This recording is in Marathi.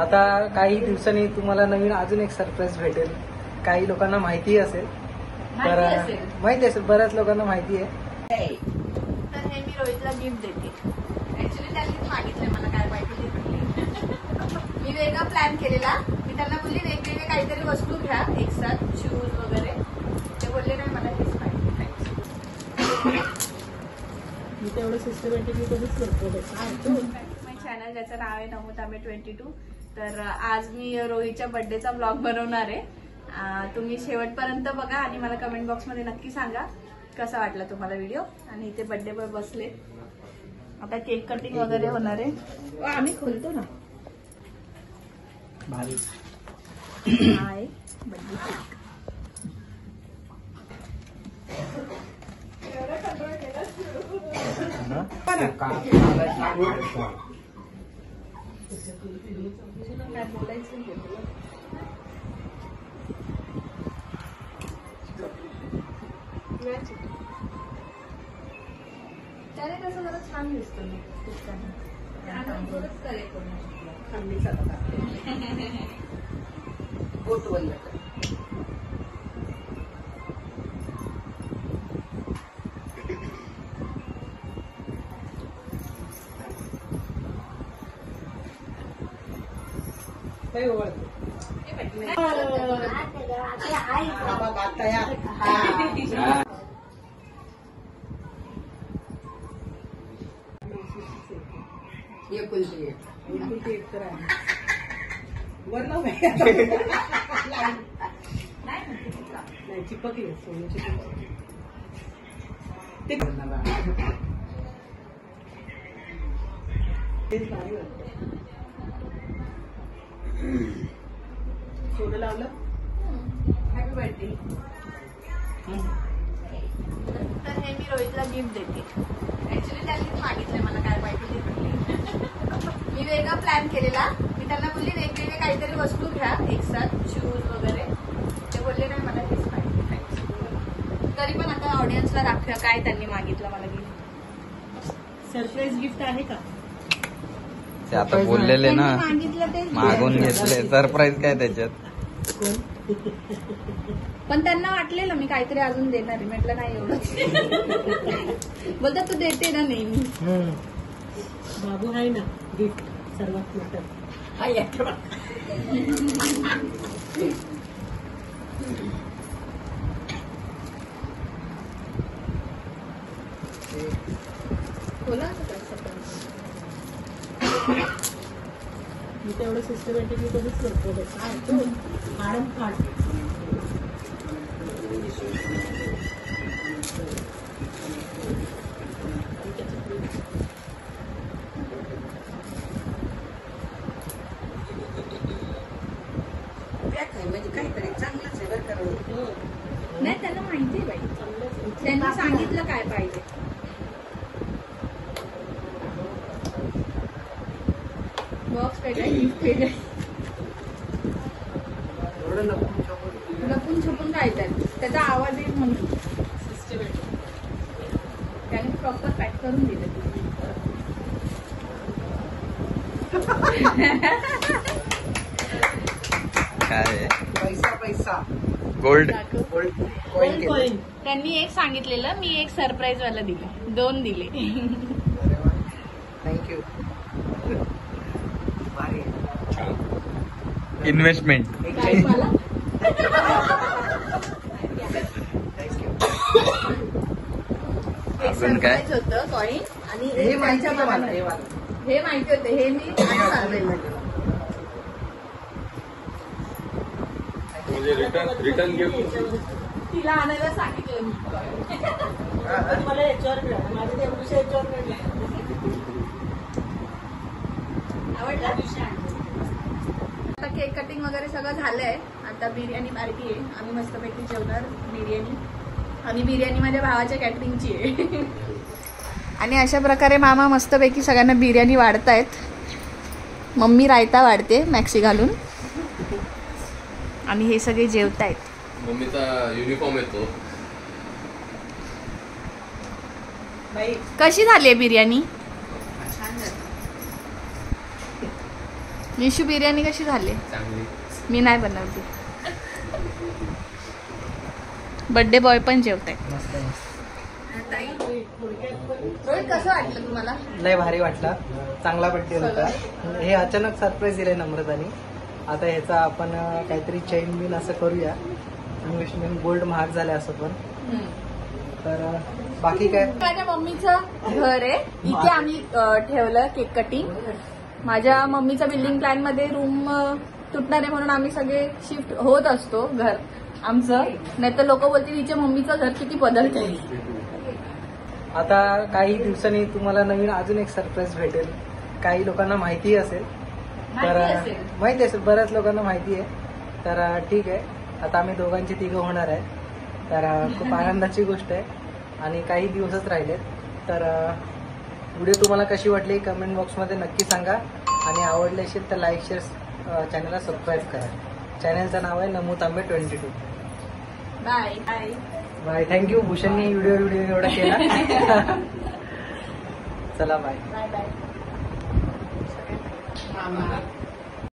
आता काही दिवसांनी तुम्हाला नवीन अजून एक सरप्राईज भेटेल. काही लोकांना माहिती असेल, माहिती असेल, बऱ्याच लोकांना माहिती आहे. तर हे मी रोहितला गिफ्ट देते. ऍक्च्युली त्यांनीच मागितलंय मला काय पाहिजे ते म्हणले. मी वेगळा प्लॅन केलेला. मी त्यांना बोलली वेगवेगळे काहीतरी वस्तू घ्या एक साथ, शूज वगैरे. ते बोलले नाही मला हेच पाहिजे. मी तेवढं सिस्टमॅटिकली कधीच करतो. चॅनल ज्याचं नाव आहे नमो तांबे 22. तर आज मी रोहितच्या बर्थडेचा ब्लॉग बनवणार आहे. तुम्ही शेवटपर्यंत बघा आणि मला कमेंट बॉक्समध्ये नक्की सांगा कसा वाटला तुम्हाला व्हिडिओ. आणि इथे बर्थडे बॉय बसले. आता केक कटिंग वगैरे होणार आहे. आम्ही खोलतो ना. भारी आहे बर्थडे केक. काय बोलायचं त्याने कसं जरा छान दिसतं मी चिपकली सोनं लावलं. Happy birthday. तर हे मी रोहितला गिफ्ट देते. ऍक्च्युली त्यांनीच मागितलंय मला काय पाहिजे ते म्हणले. मी वेगळा प्लॅन केलेला. मी त्यांना बोलली वेगवेगळे काहीतरी वस्तू घ्या एक साथ, शूज वगैरे. ते बोलले नाही मला हेच पाहिजे. तरी पण आता ऑडियन्सला दाखवूया काय त्यांनी मागितलं मला गिफ्ट. सरप्राईज गिफ्ट आहे का? ते आता बोललेले ना, मागितलं ते मागून घेतले. सरप्राईज काय त्याच्यात? पण त्यांना वाटलेलं मी काहीतरी अजून देणार आहे. म्हटलं नाही एवढंच. बोलतात तू देते ना नेहमी. बाबू आहे ना गिफ्ट सर्वात मोठं. बोला मी तेवढं सिस्टमॅटिकली कधीच करतो. मॅडम कार्ड म्हणजे काहीतरी चांगलंच आहे बरं का. नाही त्यांना माहिती आहे बाई. त्यांनी सांगितलं काय पाहिजे. बॉक्स वेगळा, गिफ्ट वेगळं. लपून छपून राहतात. त्याचा आवाज येईल म्हणून त्याने प्रॉपर पॅक करून दिलं. काय पैसा पैसा गोल्ड कॉइन. त्यांनी एक सांगितलेलं, मी एक सरप्राईज वाला दिले. 2 दिले. थँक्यू. इन्व्हेस्टमेंट. एक अजून काय? सरप्राईज होतं कॉइन. आणि हे माहिती होतं मला. हे माहिती होतं. हे मी रिटर्न गिफ्ट तिला आणायला सांगितलं मी. मला याच्यावर मिळालं. माझं तेवढ्या याच्यावर मिळालं. आवडला. आता केक कटिंग वगैरे सगळं झालंय. आता बिर्याणी पार्टी आहे. आम्ही मस्तपैकी जेवणार बिर्याणी. आणि बिर्याणी माझ्या भावाच्या कॅटरिंगची आहे. आणि अशा प्रकारे मामा मस्तपैकी सगळ्यांना बिर्याणी वाढतायत. मम्मी रायता वाढते मॅक्सी घालून. आणि हे सगळे जेवतायत. मम्मीचा युनिफॉर्म येतो. कशी झाली आहे बिर्याणी? निशू बिर्याणी कशी झाली? चांगली. मी नाही बनवली. बर्थडे बॉय पण जेवताय. मस्त मस्त. रोहित कसं वाटलं तुम्हाला? लय भारी वाटला. चांगला बड्डे होता. हे अचानक सरप्राईज दिलंय नम्रतानी. आता ह्याचा आपण काहीतरी चेन बिन असं करूया. इन्व्हेस्टमेंट गोल्ड महाग झालं असं पण. तर बाकी काय. माझ्या मम्मीचं घर आहे इथे आम्ही ठेवलं केक कटिंग. माझ्या मम्मीच्या बिल्डिंग प्लॅन मध्ये रूम तुटणार आहे म्हणून आम्ही सगळे शिफ्ट होत असतो घर आमचं. नाही तर लोक बोलतील हिच्या मम्मीचं घर किती बदलतंय. आता काही दिवसांनी तुम्हाला नवीन अजून एक सरप्राईज भेटेल. काही लोकांना माहिती असेल. तर माहिती असेल, बऱ्याच लोकांना माहिती आहे. तर ठीक आहे, आता आम्ही दोघांची तिघं होणार आहे. तर खूप आनंदाची गोष्ट आहे आणि काही दिवसच राहिलेत. तर व्हिडिओ तुम्हाला कशी वाटली कमेंट बॉक्समध्ये नक्की सांगा आणि आवडले असेल तर लाईक शेअर चॅनलला सबस्क्राईब करा. चॅनलचं नाव आहे Namu Tambe 22. Bye bye bye. Thank you. भूषणनी व्हिडिओ एवढा केला. चला बाय. Bye bye.